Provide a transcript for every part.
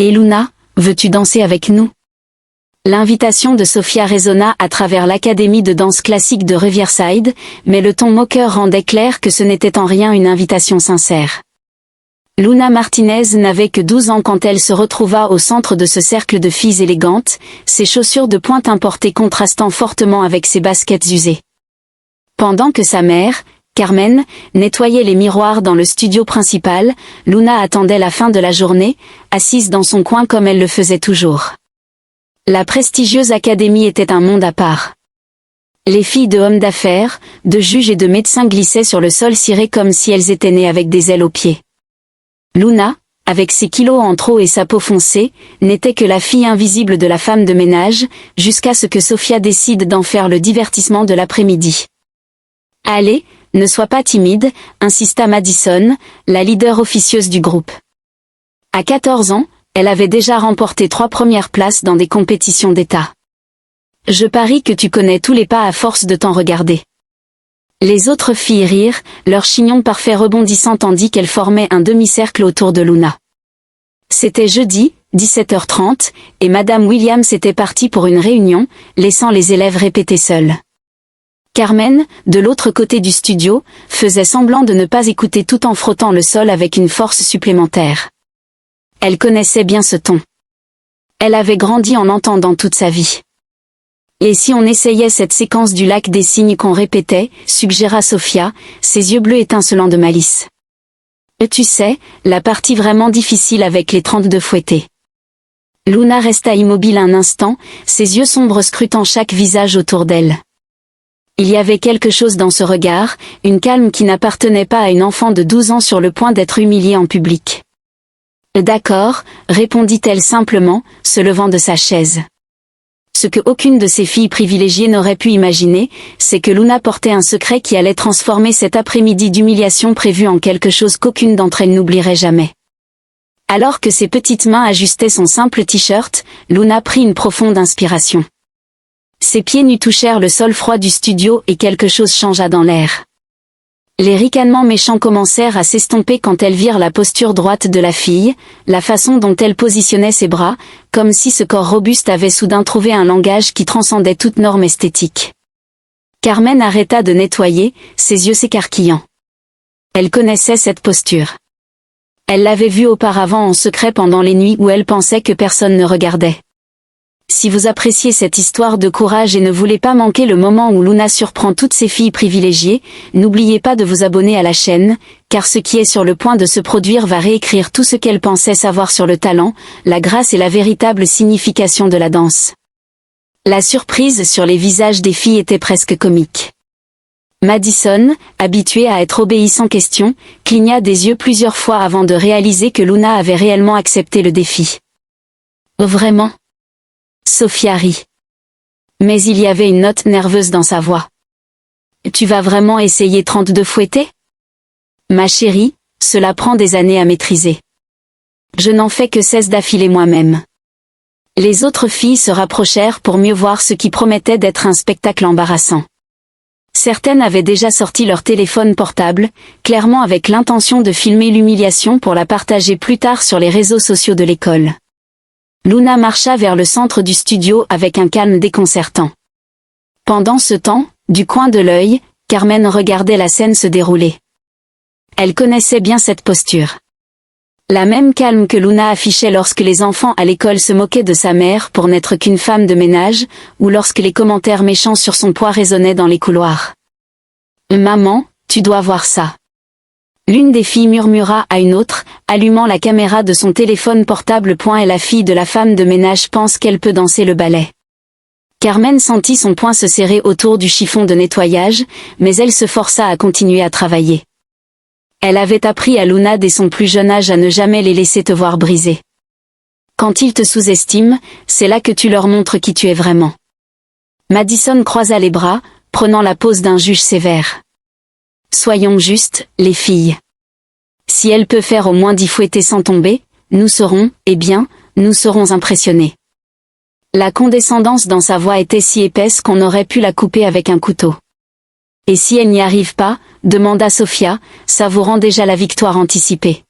Et Luna, veux-tu danser avec nous? L'invitation de Sofia résonna à travers l'académie de danse classique de Riverside, mais le ton moqueur rendait clair que ce n'était en rien une invitation sincère. Luna Martinez n'avait que 12 ans quand elle se retrouva au centre de ce cercle de filles élégantes, ses chaussures de pointe importées contrastant fortement avec ses baskets usées. Pendant que sa mère, Carmen, nettoyait les miroirs dans le studio principal, Luna attendait la fin de la journée, assise dans son coin comme elle le faisait toujours. La prestigieuse académie était un monde à part. Les filles de hommes d'affaires, de juges et de médecins glissaient sur le sol ciré comme si elles étaient nées avec des ailes aux pieds. Luna, avec ses kilos en trop et sa peau foncée, n'était que la fille invisible de la femme de ménage, jusqu'à ce que Sofia décide d'en faire le divertissement de l'après-midi. « Allez, ne sois pas timide », insista Madison, la leader officieuse du groupe. À 14 ans, elle avait déjà remporté 3 premières places dans des compétitions d'État. Je parie que tu connais tous les pas à force de t'en regarder. Les autres filles rirent, leur chignon parfait rebondissant tandis qu'elles formaient un demi-cercle autour de Luna. C'était jeudi, 17h30, et Madame Williams était partie pour une réunion, laissant les élèves répéter seuls. Carmen, de l'autre côté du studio, faisait semblant de ne pas écouter tout en frottant le sol avec une force supplémentaire. Elle connaissait bien ce ton. Elle avait grandi en entendant toute sa vie. Et si on essayait cette séquence du lac des cygnes qu'on répétait, suggéra Sofia, ses yeux bleus étincelants de malice. Et tu sais, la partie vraiment difficile avec les 32 fouettés. Luna resta immobile un instant, ses yeux sombres scrutant chaque visage autour d'elle. Il y avait quelque chose dans ce regard, une calme qui n'appartenait pas à une enfant de 12 ans sur le point d'être humiliée en public. D'accord, répondit-elle simplement, se levant de sa chaise. Ce que aucune de ces filles privilégiées n'aurait pu imaginer, c'est que Luna portait un secret qui allait transformer cet après-midi d'humiliation prévu en quelque chose qu'aucune d'entre elles n'oublierait jamais. Alors que ses petites mains ajustaient son simple t-shirt, Luna prit une profonde inspiration. Ses pieds nus touchèrent le sol froid du studio et quelque chose changea dans l'air. Les ricanements méchants commencèrent à s'estomper quand elles virent la posture droite de la fille, la façon dont elle positionnait ses bras, comme si ce corps robuste avait soudain trouvé un langage qui transcendait toute norme esthétique. Carmen arrêta de nettoyer, ses yeux s'écarquillant. Elle connaissait cette posture. Elle l'avait vue auparavant en secret pendant les nuits où elle pensait que personne ne regardait. Si vous appréciez cette histoire de courage et ne voulez pas manquer le moment où Luna surprend toutes ces filles privilégiées, n'oubliez pas de vous abonner à la chaîne, car ce qui est sur le point de se produire va réécrire tout ce qu'elle pensait savoir sur le talent, la grâce et la véritable signification de la danse. La surprise sur les visages des filles était presque comique. Madison, habituée à être obéie sans question, cligna des yeux plusieurs fois avant de réaliser que Luna avait réellement accepté le défi. Oh, vraiment? Sofia rit. Mais il y avait une note nerveuse dans sa voix. Tu vas vraiment essayer 32 fouettés? Ma chérie, cela prend des années à maîtriser. Je n'en fais que 16 d'affilée moi-même. Les autres filles se rapprochèrent pour mieux voir ce qui promettait d'être un spectacle embarrassant. Certaines avaient déjà sorti leur téléphone portable, clairement avec l'intention de filmer l'humiliation pour la partager plus tard sur les réseaux sociaux de l'école. Luna marcha vers le centre du studio avec un calme déconcertant. Pendant ce temps, du coin de l'œil, Carmen regardait la scène se dérouler. Elle connaissait bien cette posture. La même calme que Luna affichait lorsque les enfants à l'école se moquaient de sa mère pour n'être qu'une femme de ménage, ou lorsque les commentaires méchants sur son poids résonnaient dans les couloirs. « Maman, tu dois voir ça. » L'une des filles murmura à une autre, allumant la caméra de son téléphone portable. Et la fille de la femme de ménage pense qu'elle peut danser le ballet. Carmen sentit son poing se serrer autour du chiffon de nettoyage, mais elle se força à continuer à travailler. Elle avait appris à Luna dès son plus jeune âge à ne jamais les laisser te voir briser. Quand ils te sous-estiment, c'est là que tu leur montres qui tu es vraiment. Madison croisa les bras, prenant la pose d'un juge sévère. Soyons justes, les filles. Si elle peut faire au moins 10 fouettés sans tomber, nous serons impressionnés. La condescendance dans sa voix était si épaisse qu'on aurait pu la couper avec un couteau. Et si elle n'y arrive pas, demanda Sofia, savourant déjà la victoire anticipée.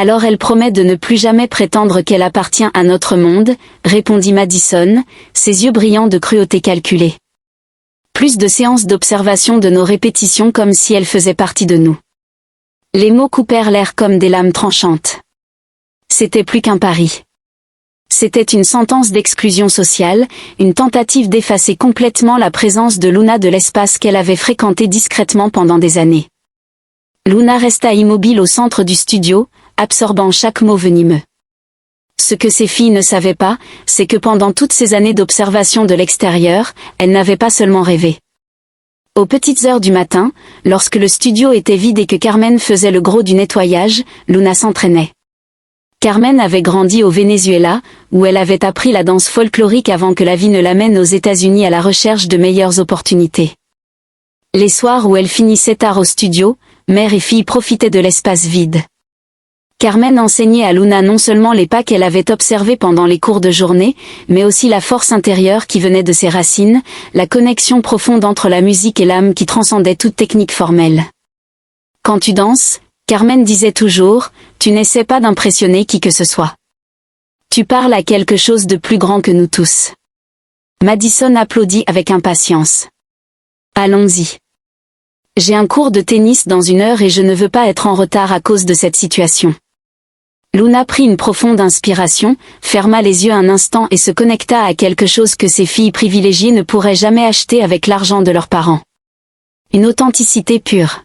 Alors elle promet de ne plus jamais prétendre qu'elle appartient à notre monde, répondit Madison, ses yeux brillants de cruauté calculée. Plus de séances d'observation de nos répétitions comme si elles faisaient partie de nous. Les mots coupèrent l'air comme des lames tranchantes. C'était plus qu'un pari. C'était une sentence d'exclusion sociale, une tentative d'effacer complètement la présence de Luna de l'espace qu'elle avait fréquenté discrètement pendant des années. Luna resta immobile au centre du studio, absorbant chaque mot venimeux. Ce que ces filles ne savaient pas, c'est que pendant toutes ces années d'observation de l'extérieur, elle n'avait pas seulement rêvé. Aux petites heures du matin, lorsque le studio était vide et que Carmen faisait le gros du nettoyage, Luna s'entraînait. Carmen avait grandi au Venezuela, où elle avait appris la danse folklorique avant que la vie ne l'amène aux États-Unis à la recherche de meilleures opportunités. Les soirs où elle finissait tard au studio, mère et fille profitaient de l'espace vide. Carmen enseignait à Luna non seulement les pas qu'elle avait observés pendant les cours de journée, mais aussi la force intérieure qui venait de ses racines, la connexion profonde entre la musique et l'âme qui transcendait toute technique formelle. Quand tu danses, Carmen disait toujours, tu n'essaies pas d'impressionner qui que ce soit. Tu parles à quelque chose de plus grand que nous tous. Madison applaudit avec impatience. Allons-y. J'ai un cours de tennis dans 1 heure et je ne veux pas être en retard à cause de cette situation. Luna prit une profonde inspiration, ferma les yeux un instant et se connecta à quelque chose que ses filles privilégiées ne pourraient jamais acheter avec l'argent de leurs parents. Une authenticité pure.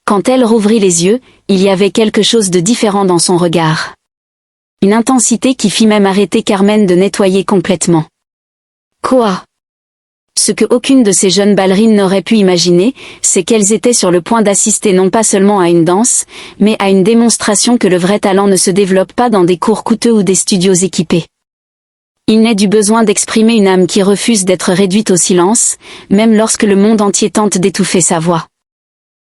Quand elle rouvrit les yeux, il y avait quelque chose de différent dans son regard. Une intensité qui fit même arrêter Carmen de nettoyer complètement. Quoi? Ce que aucune de ces jeunes ballerines n'aurait pu imaginer, c'est qu'elles étaient sur le point d'assister non pas seulement à une danse, mais à une démonstration que le vrai talent ne se développe pas dans des cours coûteux ou des studios équipés. Il naît du besoin d'exprimer une âme qui refuse d'être réduite au silence, même lorsque le monde entier tente d'étouffer sa voix.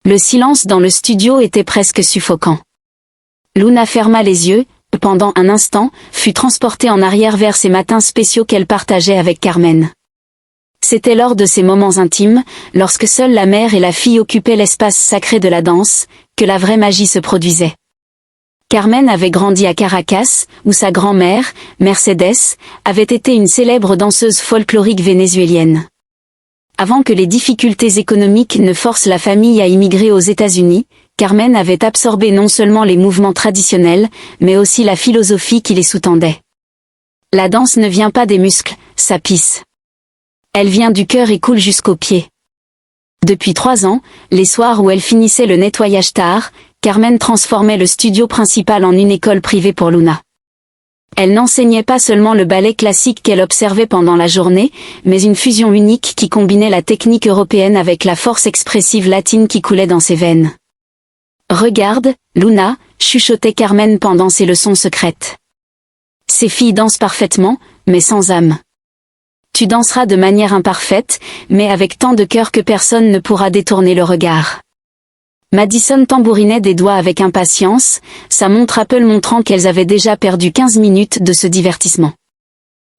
Le silence dans le studio était presque suffocant. Luna ferma les yeux, pendant un instant, fut transportée en arrière vers ces matins spéciaux qu'elle partageait avec Carmen. C'était lors de ces moments intimes, lorsque seule la mère et la fille occupaient l'espace sacré de la danse, que la vraie magie se produisait. Carmen avait grandi à Caracas, où sa grand-mère, Mercedes, avait été une célèbre danseuse folklorique vénézuélienne. Avant que les difficultés économiques ne forcent la famille à immigrer aux États-Unis, Carmen avait absorbé non seulement les mouvements traditionnels, mais aussi la philosophie qui les sous-tendait. La danse ne vient pas des muscles, ça pisse. Elle vient du cœur et coule jusqu'aux pieds. Depuis 3 ans, les soirs où elle finissait le nettoyage tard, Carmen transformait le studio principal en une école privée pour Luna. Elle n'enseignait pas seulement le ballet classique qu'elle observait pendant la journée, mais une fusion unique qui combinait la technique européenne avec la force expressive latine qui coulait dans ses veines. « Regarde, Luna », chuchotait Carmen pendant ses leçons secrètes. « Ces filles dansent parfaitement, mais sans âme. Tu danseras de manière imparfaite, mais avec tant de cœur que personne ne pourra détourner le regard. » Madison tambourinait des doigts avec impatience, sa montre Apple montrant qu'elles avaient déjà perdu 15 minutes de ce divertissement.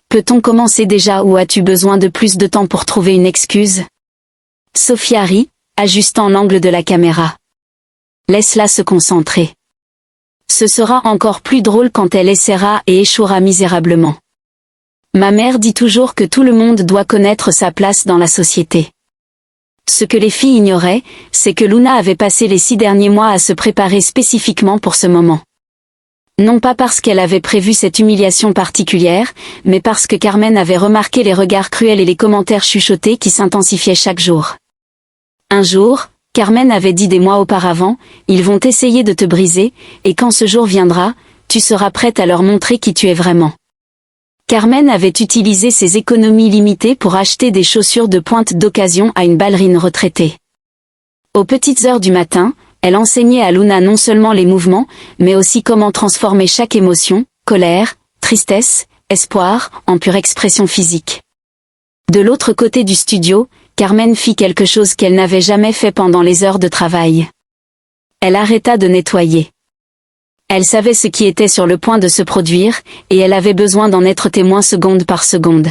Peut-on commencer déjà ou as-tu besoin de plus de temps pour trouver une excuse? Sophia rit, ajustant l'angle de la caméra. Laisse-la se concentrer. Ce sera encore plus drôle quand elle essaiera et échouera misérablement. Ma mère dit toujours que tout le monde doit connaître sa place dans la société. Ce que les filles ignoraient, c'est que Luna avait passé les 6 derniers mois à se préparer spécifiquement pour ce moment. Non pas parce qu'elle avait prévu cette humiliation particulière, mais parce que Carmen avait remarqué les regards cruels et les commentaires chuchotés qui s'intensifiaient chaque jour. Un jour, Carmen avait dit des mois auparavant, ils vont essayer de te briser, et quand ce jour viendra, tu seras prête à leur montrer qui tu es vraiment. Carmen avait utilisé ses économies limitées pour acheter des chaussures de pointe d'occasion à une ballerine retraitée. Aux petites heures du matin, elle enseignait à Luna non seulement les mouvements, mais aussi comment transformer chaque émotion, colère, tristesse, espoir, en pure expression physique. De l'autre côté du studio, Carmen fit quelque chose qu'elle n'avait jamais fait pendant les heures de travail. Elle arrêta de nettoyer. Elle savait ce qui était sur le point de se produire, et elle avait besoin d'en être témoin seconde par seconde.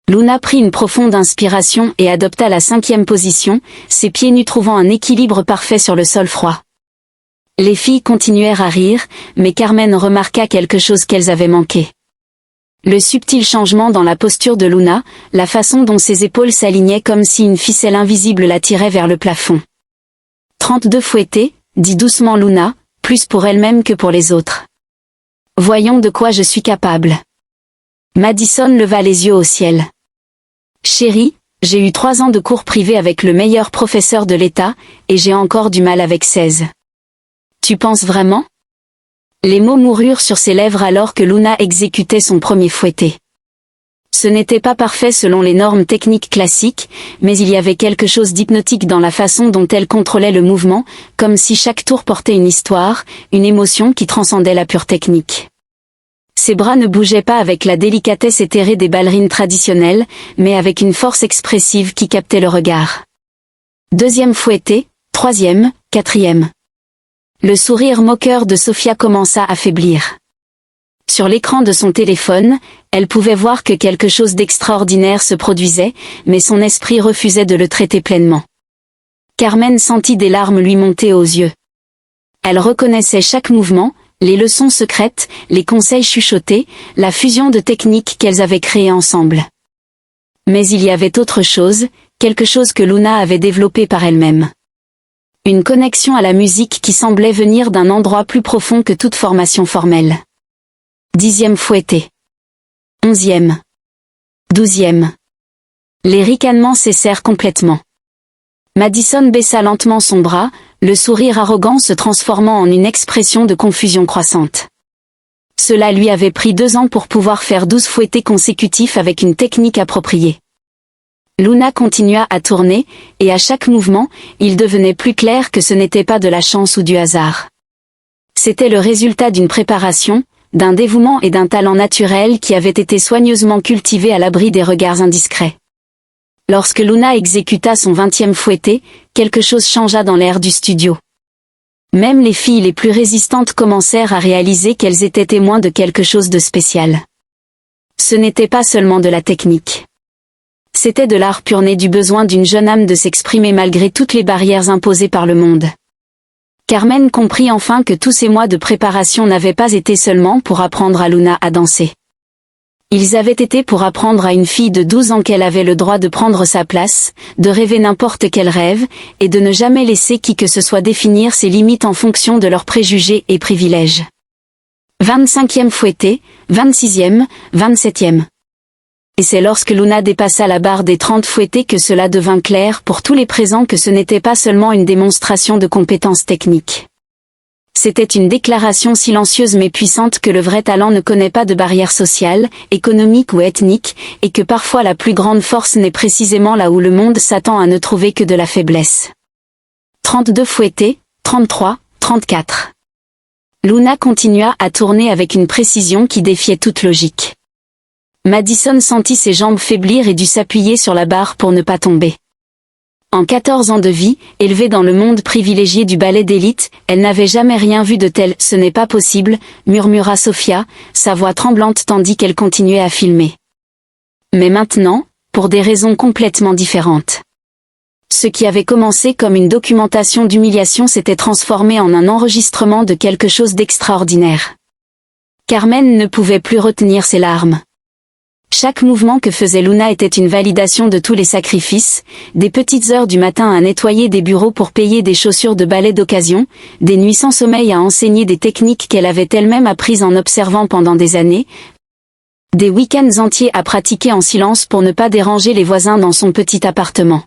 Luna prit une profonde inspiration et adopta la 5e position, ses pieds nus trouvant un équilibre parfait sur le sol froid. Les filles continuèrent à rire, mais Carmen remarqua quelque chose qu'elles avaient manqué. Le subtil changement dans la posture de Luna, la façon dont ses épaules s'alignaient comme si une ficelle invisible la tirait vers le plafond. 32 fouettés, dit doucement Luna, plus pour elle-même que pour les autres. Voyons de quoi je suis capable. Madison leva les yeux au ciel. Chérie, j'ai eu 3 ans de cours privés avec le meilleur professeur de l'État, et j'ai encore du mal avec 16. Tu penses vraiment? Les mots moururent sur ses lèvres alors que Luna exécutait son premier fouetté. Ce n'était pas parfait selon les normes techniques classiques, mais il y avait quelque chose d'hypnotique dans la façon dont elle contrôlait le mouvement, comme si chaque tour portait une histoire, une émotion qui transcendait la pure technique. Ses bras ne bougeaient pas avec la délicatesse éthérée des ballerines traditionnelles, mais avec une force expressive qui captait le regard. Deuxième fouetté, troisième, quatrième. Le sourire moqueur de Sophia commença à faiblir. Sur l'écran de son téléphone, elle pouvait voir que quelque chose d'extraordinaire se produisait, mais son esprit refusait de le traiter pleinement. Carmen sentit des larmes lui monter aux yeux. Elle reconnaissait chaque mouvement, les leçons secrètes, les conseils chuchotés, la fusion de techniques qu'elles avaient créées ensemble. Mais il y avait autre chose, quelque chose que Luna avait développé par elle-même. Une connexion à la musique qui semblait venir d'un endroit plus profond que toute formation formelle. 10e fouetté. 11e. 12e. Les ricanements cessèrent complètement. Madison baissa lentement son bras, le sourire arrogant se transformant en une expression de confusion croissante. Cela lui avait pris 2 ans pour pouvoir faire 12 fouettés consécutifs avec une technique appropriée. Luna continua à tourner, et à chaque mouvement, il devenait plus clair que ce n'était pas de la chance ou du hasard. C'était le résultat d'une préparation, d'un dévouement et d'un talent naturel qui avaient été soigneusement cultivés à l'abri des regards indiscrets. Lorsque Luna exécuta son 20e fouetté, quelque chose changea dans l'air du studio. Même les filles les plus résistantes commencèrent à réaliser qu'elles étaient témoins de quelque chose de spécial. Ce n'était pas seulement de la technique. C'était de l'art pur né du besoin d'une jeune âme de s'exprimer malgré toutes les barrières imposées par le monde. Carmen comprit enfin que tous ces mois de préparation n'avaient pas été seulement pour apprendre à Luna à danser. Ils avaient été pour apprendre à une fille de 12 ans qu'elle avait le droit de prendre sa place, de rêver n'importe quel rêve, et de ne jamais laisser qui que ce soit définir ses limites en fonction de leurs préjugés et privilèges. 25e fouetté, 26e, 27e. Et c'est lorsque Luna dépassa la barre des 30 fouettés que cela devint clair pour tous les présents que ce n'était pas seulement une démonstration de compétences techniques. C'était une déclaration silencieuse mais puissante que le vrai talent ne connaît pas de barrières sociales, économiques ou ethniques, et que parfois la plus grande force n'est précisément là où le monde s'attend à ne trouver que de la faiblesse. 32 fouettés, 33, 34. Luna continua à tourner avec une précision qui défiait toute logique. Madison sentit ses jambes faiblir et dut s'appuyer sur la barre pour ne pas tomber. En 14 ans de vie, élevée dans le monde privilégié du ballet d'élite, elle n'avait jamais rien vu de tel. « Ce n'est pas possible », murmura Sophia, sa voix tremblante tandis qu'elle continuait à filmer. Mais maintenant, pour des raisons complètement différentes. Ce qui avait commencé comme une documentation d'humiliation s'était transformé en un enregistrement de quelque chose d'extraordinaire. Carmen ne pouvait plus retenir ses larmes. Chaque mouvement que faisait Luna était une validation de tous les sacrifices, des petites heures du matin à nettoyer des bureaux pour payer des chaussures de ballet d'occasion, des nuits sans sommeil à enseigner des techniques qu'elle avait elle-même apprises en observant pendant des années, des week-ends entiers à pratiquer en silence pour ne pas déranger les voisins dans son petit appartement.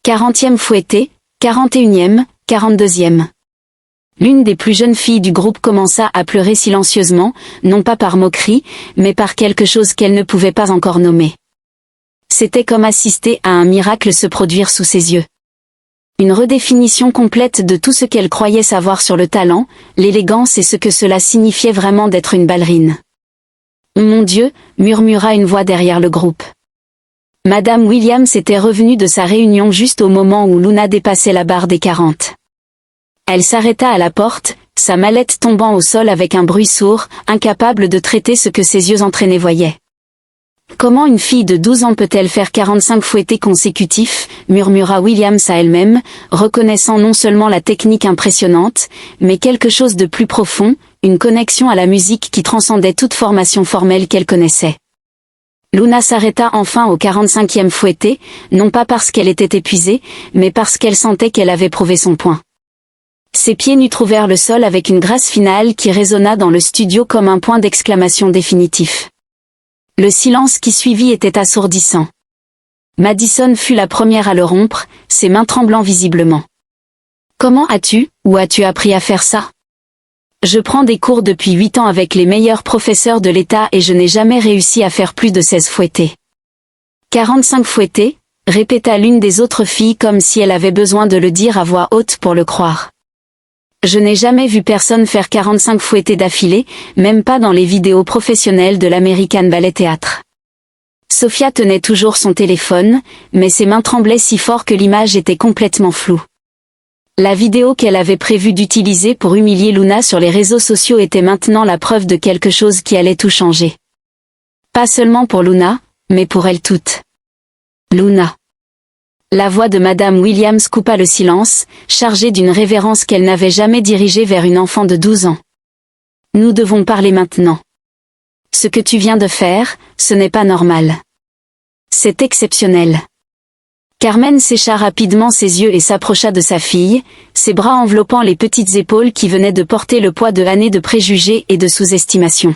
40e fouetté, 41e, 42e. L'une des plus jeunes filles du groupe commença à pleurer silencieusement, non pas par moquerie, mais par quelque chose qu'elle ne pouvait pas encore nommer. C'était comme assister à un miracle se produire sous ses yeux. Une redéfinition complète de tout ce qu'elle croyait savoir sur le talent, l'élégance et ce que cela signifiait vraiment d'être une ballerine. « Mon Dieu !» murmura une voix derrière le groupe. Madame Williams était revenue de sa réunion juste au moment où Luna dépassait la barre des 40. Elle s'arrêta à la porte, sa mallette tombant au sol avec un bruit sourd, incapable de traiter ce que ses yeux entraînés voyaient. Comment une fille de 12 ans peut-elle faire 45 fouettés consécutifs, murmura Williams à elle-même, reconnaissant non seulement la technique impressionnante, mais quelque chose de plus profond, une connexion à la musique qui transcendait toute formation formelle qu'elle connaissait. Luna s'arrêta enfin au 45e fouetté, non pas parce qu'elle était épuisée, mais parce qu'elle sentait qu'elle avait prouvé son point. Ses pieds nus trouvèrent le sol avec une grâce finale qui résonna dans le studio comme un point d'exclamation définitif. Le silence qui suivit était assourdissant. Madison fut la première à le rompre, ses mains tremblant visiblement. « Comment où as-tu appris à faire ça ? Je prends des cours depuis 8 ans avec les meilleurs professeurs de l'État et je n'ai jamais réussi à faire plus de 16 fouettés. » 45 fouettés, répéta l'une des autres filles comme si elle avait besoin de le dire à voix haute pour le croire. Je n'ai jamais vu personne faire 45 fouettés d'affilée, même pas dans les vidéos professionnelles de l'American Ballet Theatre. Sophia tenait toujours son téléphone, mais ses mains tremblaient si fort que l'image était complètement floue. La vidéo qu'elle avait prévu d'utiliser pour humilier Luna sur les réseaux sociaux était maintenant la preuve de quelque chose qui allait tout changer. Pas seulement pour Luna, mais pour elle toute. Luna. La voix de Madame Williams coupa le silence, chargée d'une révérence qu'elle n'avait jamais dirigée vers une enfant de 12 ans. Nous devons parler maintenant. Ce que tu viens de faire, ce n'est pas normal. C'est exceptionnel. Carmen sécha rapidement ses yeux et s'approcha de sa fille, ses bras enveloppant les petites épaules qui venaient de porter le poids de années de préjugés et de sous-estimation.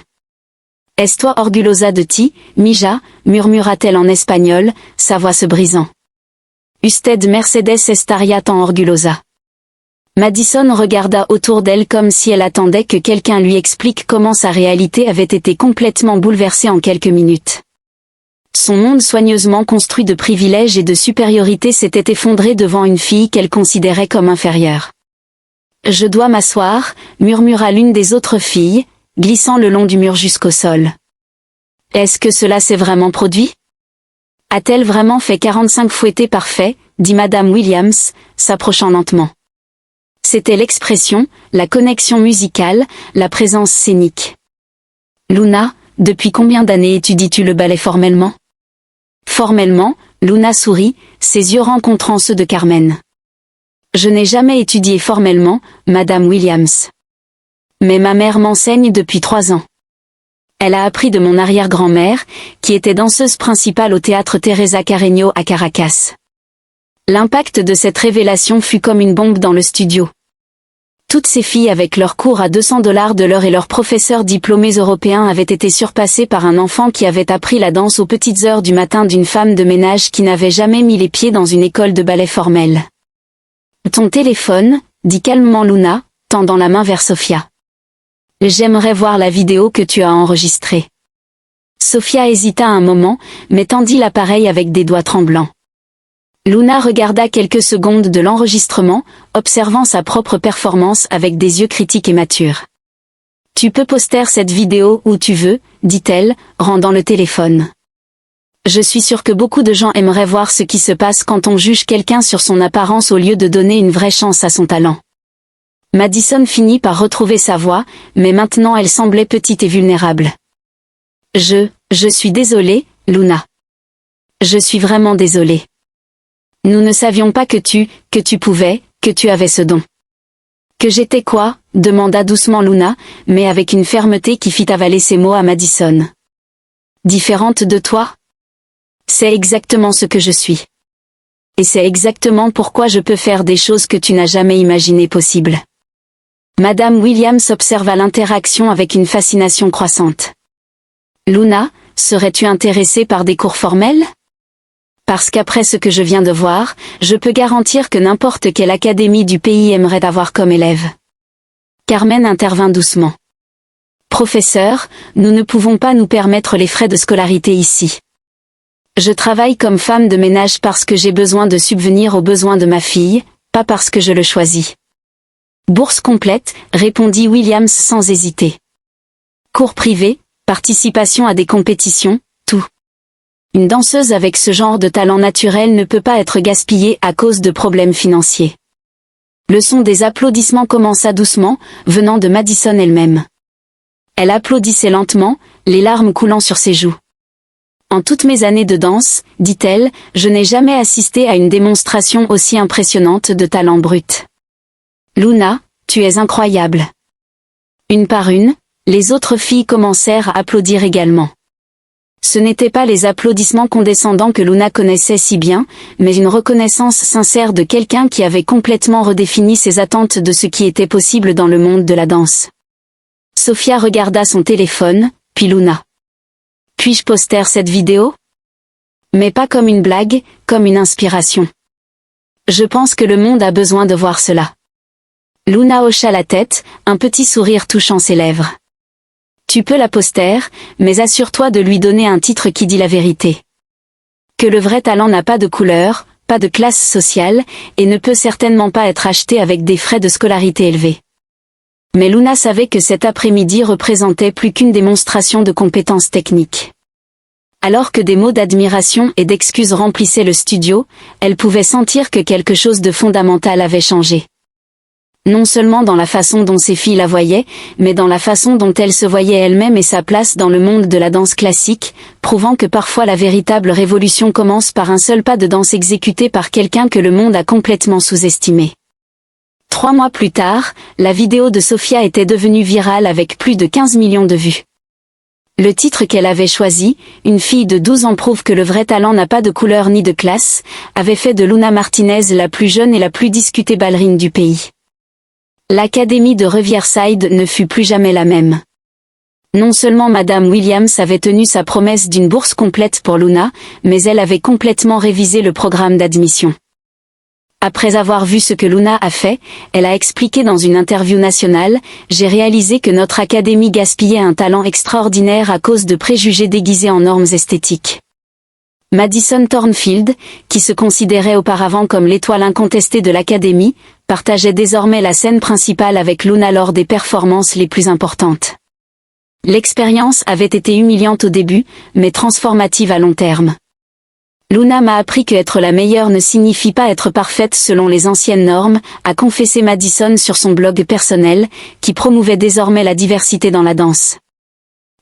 « Est-ce toi orgullosa de ti, mija » murmura-t-elle en espagnol, sa voix se brisant. « Usted Mercedes estaría tan orgullosa » Madison regarda autour d'elle comme si elle attendait que quelqu'un lui explique comment sa réalité avait été complètement bouleversée en quelques minutes. Son monde soigneusement construit de privilèges et de supériorité s'était effondré devant une fille qu'elle considérait comme inférieure. « Je dois m'asseoir » murmura l'une des autres filles, glissant le long du mur jusqu'au sol. « Est-ce que cela s'est vraiment produit ? A-t-elle vraiment fait 45 fouettés parfaits » dit Madame Williams, s'approchant lentement. C'était l'expression, la connexion musicale, la présence scénique. « Luna, depuis combien d'années étudies-tu le ballet formellement ? » Formellement, Luna sourit, ses yeux rencontrant ceux de Carmen. « Je n'ai jamais étudié formellement, Madame Williams. Mais ma mère m'enseigne depuis 3 ans. Elle a appris de mon arrière-grand-mère, qui était danseuse principale au théâtre Teresa Carreño à Caracas. » L'impact de cette révélation fut comme une bombe dans le studio. Toutes ces filles avec leurs cours à $200 de l'heure et leurs professeurs diplômés européens avaient été surpassés par un enfant qui avait appris la danse aux petites heures du matin d'une femme de ménage qui n'avait jamais mis les pieds dans une école de ballet formelle. « Ton téléphone » dit calmement Luna, tendant la main vers Sophia. « J'aimerais voir la vidéo que tu as enregistrée. » Sophia hésita un moment, mais tendit l'appareil avec des doigts tremblants. Luna regarda quelques secondes de l'enregistrement, observant sa propre performance avec des yeux critiques et matures. « Tu peux poster cette vidéo où tu veux, » dit-elle, rendant le téléphone. « Je suis sûre que beaucoup de gens aimeraient voir ce qui se passe quand on juge quelqu'un sur son apparence au lieu de donner une vraie chance à son talent. » Madison finit par retrouver sa voix, mais maintenant elle semblait petite et vulnérable. « Je suis désolée, Luna. Je suis vraiment désolée. Nous ne savions pas que tu pouvais, que tu avais ce don. »« Que j'étais quoi ?» demanda doucement Luna, mais avec une fermeté qui fit avaler ses mots à Madison. « Différente de toi ? C'est exactement ce que je suis. Et c'est exactement pourquoi je peux faire des choses que tu n'as jamais imaginées possibles. » Madame Williams observa l'interaction avec une fascination croissante. « Luna, serais-tu intéressée par des cours formels ? Parce qu'après ce que je viens de voir, je peux garantir que n'importe quelle académie du pays aimerait avoir comme élève. » Carmen intervint doucement. « Professeur, nous ne pouvons pas nous permettre les frais de scolarité ici. Je travaille comme femme de ménage parce que j'ai besoin de subvenir aux besoins de ma fille, pas parce que je le choisis. » Bourse complète, répondit Williams sans hésiter. Cours privés, participation à des compétitions, tout. Une danseuse avec ce genre de talent naturel ne peut pas être gaspillée à cause de problèmes financiers. Le son des applaudissements commença doucement, venant de Madison elle-même. Elle applaudissait lentement, les larmes coulant sur ses joues. En toutes mes années de danse, dit-elle, je n'ai jamais assisté à une démonstration aussi impressionnante de talent brut. Luna, tu es incroyable. Une par une, les autres filles commencèrent à applaudir également. Ce n'étaient pas les applaudissements condescendants que Luna connaissait si bien, mais une reconnaissance sincère de quelqu'un qui avait complètement redéfini ses attentes de ce qui était possible dans le monde de la danse. Sophia regarda son téléphone, puis Luna. Puis-je poster cette vidéo? Mais pas comme une blague, comme une inspiration. Je pense que le monde a besoin de voir cela. Luna hocha la tête, un petit sourire touchant ses lèvres. Tu peux la poster, mais assure-toi de lui donner un titre qui dit la vérité. Que le vrai talent n'a pas de couleur, pas de classe sociale, et ne peut certainement pas être acheté avec des frais de scolarité élevés. Mais Luna savait que cet après-midi représentait plus qu'une démonstration de compétences techniques. Alors que des mots d'admiration et d'excuses remplissaient le studio, elle pouvait sentir que quelque chose de fondamental avait changé. Non seulement dans la façon dont ses filles la voyaient, mais dans la façon dont elle se voyait elle-même et sa place dans le monde de la danse classique, prouvant que parfois la véritable révolution commence par un seul pas de danse exécuté par quelqu'un que le monde a complètement sous-estimé. 3 mois plus tard, la vidéo de Sophia était devenue virale avec plus de 15 millions de vues. Le titre qu'elle avait choisi, Une fille de 12 ans prouve que le vrai talent n'a pas de couleur ni de classe, avait fait de Luna Martinez la plus jeune et la plus discutée ballerine du pays. L'académie de Riverside ne fut plus jamais la même. Non seulement Madame Williams avait tenu sa promesse d'une bourse complète pour Luna, mais elle avait complètement révisé le programme d'admission. Après avoir vu ce que Luna a fait, elle a expliqué dans une interview nationale, « J'ai réalisé que notre académie gaspillait un talent extraordinaire à cause de préjugés déguisés en normes esthétiques. » Madison Thornfield, qui se considérait auparavant comme l'étoile incontestée de l'académie, partageait désormais la scène principale avec Luna lors des performances les plus importantes. L'expérience avait été humiliante au début, mais transformative à long terme. Luna m'a appris que être la meilleure ne signifie pas être parfaite selon les anciennes normes, a confessé Madison sur son blog personnel, qui promouvait désormais la diversité dans la danse.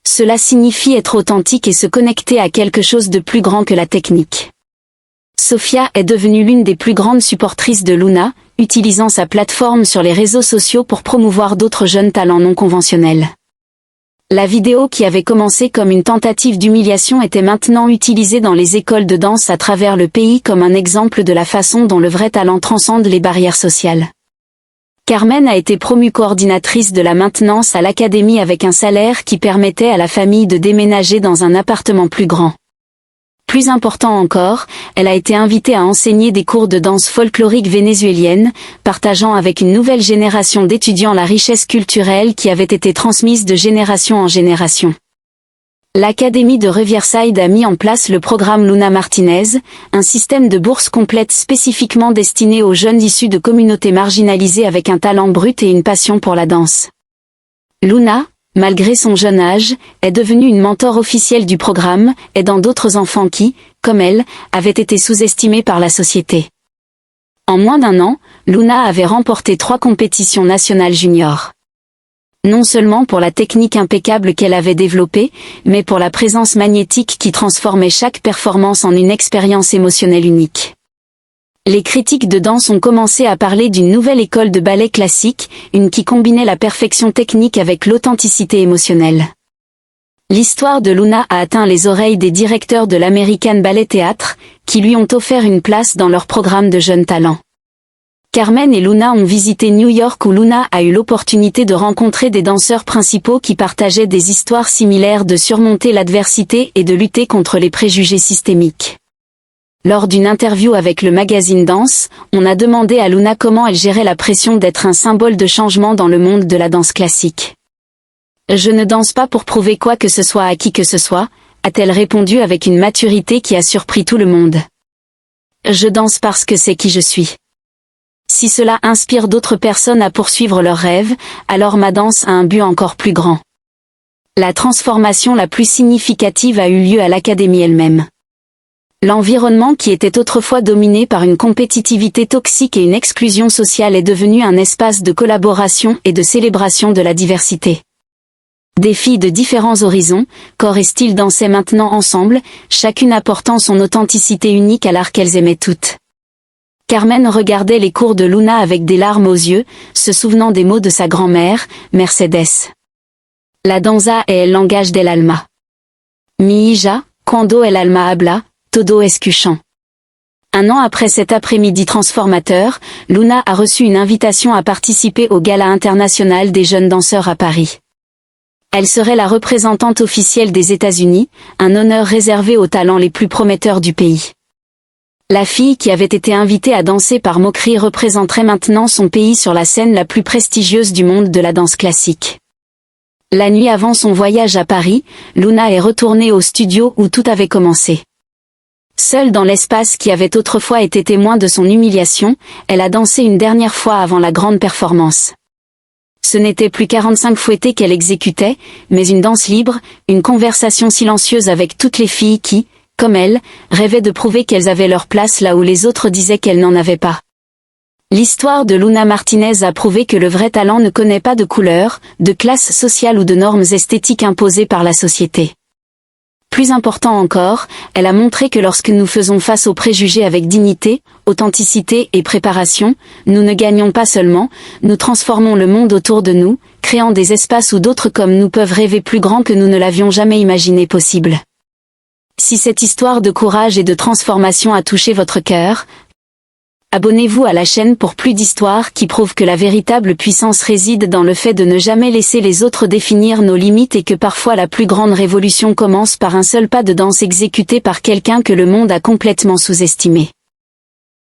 Cela signifie être authentique et se connecter à quelque chose de plus grand que la technique. Sophia est devenue l'une des plus grandes supportrices de Luna, utilisant sa plateforme sur les réseaux sociaux pour promouvoir d'autres jeunes talents non conventionnels. La vidéo qui avait commencé comme une tentative d'humiliation était maintenant utilisée dans les écoles de danse à travers le pays comme un exemple de la façon dont le vrai talent transcende les barrières sociales. Carmen a été promue coordinatrice de la maintenance à l'académie avec un salaire qui permettait à la famille de déménager dans un appartement plus grand. Plus important encore, elle a été invitée à enseigner des cours de danse folklorique vénézuélienne, partageant avec une nouvelle génération d'étudiants la richesse culturelle qui avait été transmise de génération en génération. L'Académie de Riverside a mis en place le programme Luna Martinez, un système de bourse complète spécifiquement destiné aux jeunes issus de communautés marginalisées avec un talent brut et une passion pour la danse. Luna, malgré son jeune âge, est devenue une mentor officielle du programme, aidant d'autres enfants qui, comme elle, avaient été sous-estimés par la société. En moins d'1 an, Luna avait remporté 3 compétitions nationales juniors. Non seulement pour la technique impeccable qu'elle avait développée, mais pour la présence magnétique qui transformait chaque performance en une expérience émotionnelle unique. Les critiques de danse ont commencé à parler d'une nouvelle école de ballet classique, une qui combinait la perfection technique avec l'authenticité émotionnelle. L'histoire de Luna a atteint les oreilles des directeurs de l'American Ballet Theatre, qui lui ont offert une place dans leur programme de jeunes talents. Carmen et Luna ont visité New York où Luna a eu l'opportunité de rencontrer des danseurs principaux qui partageaient des histoires similaires de surmonter l'adversité et de lutter contre les préjugés systémiques. Lors d'une interview avec le magazine Danse, on a demandé à Luna comment elle gérait la pression d'être un symbole de changement dans le monde de la danse classique. « Je ne danse pas pour prouver quoi que ce soit à qui que ce soit », a-t-elle répondu avec une maturité qui a surpris tout le monde. « Je danse parce que c'est qui je suis. Si cela inspire d'autres personnes à poursuivre leurs rêves, alors ma danse a un but encore plus grand. » La transformation la plus significative a eu lieu à l'académie elle-même. L'environnement qui était autrefois dominé par une compétitivité toxique et une exclusion sociale est devenu un espace de collaboration et de célébration de la diversité. Des filles de différents horizons, corps et style dansaient maintenant ensemble, chacune apportant son authenticité unique à l'art qu'elles aimaient toutes. Carmen regardait les cours de Luna avec des larmes aux yeux, se souvenant des mots de sa grand-mère, Mercedes. La danza est el langage del alma. Mi hija, cuando el alma habla, todo escuchant. Un an après cet après-midi transformateur, Luna a reçu une invitation à participer au Gala international des jeunes danseurs à Paris. Elle serait la représentante officielle des États-Unis, un honneur réservé aux talents les plus prometteurs du pays. La fille qui avait été invitée à danser par moquerie représenterait maintenant son pays sur la scène la plus prestigieuse du monde de la danse classique. La nuit avant son voyage à Paris, Luna est retournée au studio où tout avait commencé. Seule dans l'espace qui avait autrefois été témoin de son humiliation, elle a dansé une dernière fois avant la grande performance. Ce n'était plus 45 fouettés qu'elle exécutait, mais une danse libre, une conversation silencieuse avec toutes les filles qui, comme elle, rêvaient de prouver qu'elles avaient leur place là où les autres disaient qu'elles n'en avaient pas. L'histoire de Luna Martinez a prouvé que le vrai talent ne connaît pas de couleur, de classe sociale ou de normes esthétiques imposées par la société. Plus important encore, elle a montré que lorsque nous faisons face aux préjugés avec dignité, authenticité et préparation, nous ne gagnons pas seulement, nous transformons le monde autour de nous, créant des espaces où d'autres comme nous peuvent rêver plus grand que nous ne l'avions jamais imaginé possible. Si cette histoire de courage et de transformation a touché votre cœur, abonnez-vous à la chaîne pour plus d'histoires qui prouvent que la véritable puissance réside dans le fait de ne jamais laisser les autres définir nos limites et que parfois la plus grande révolution commence par un seul pas de danse exécuté par quelqu'un que le monde a complètement sous-estimé.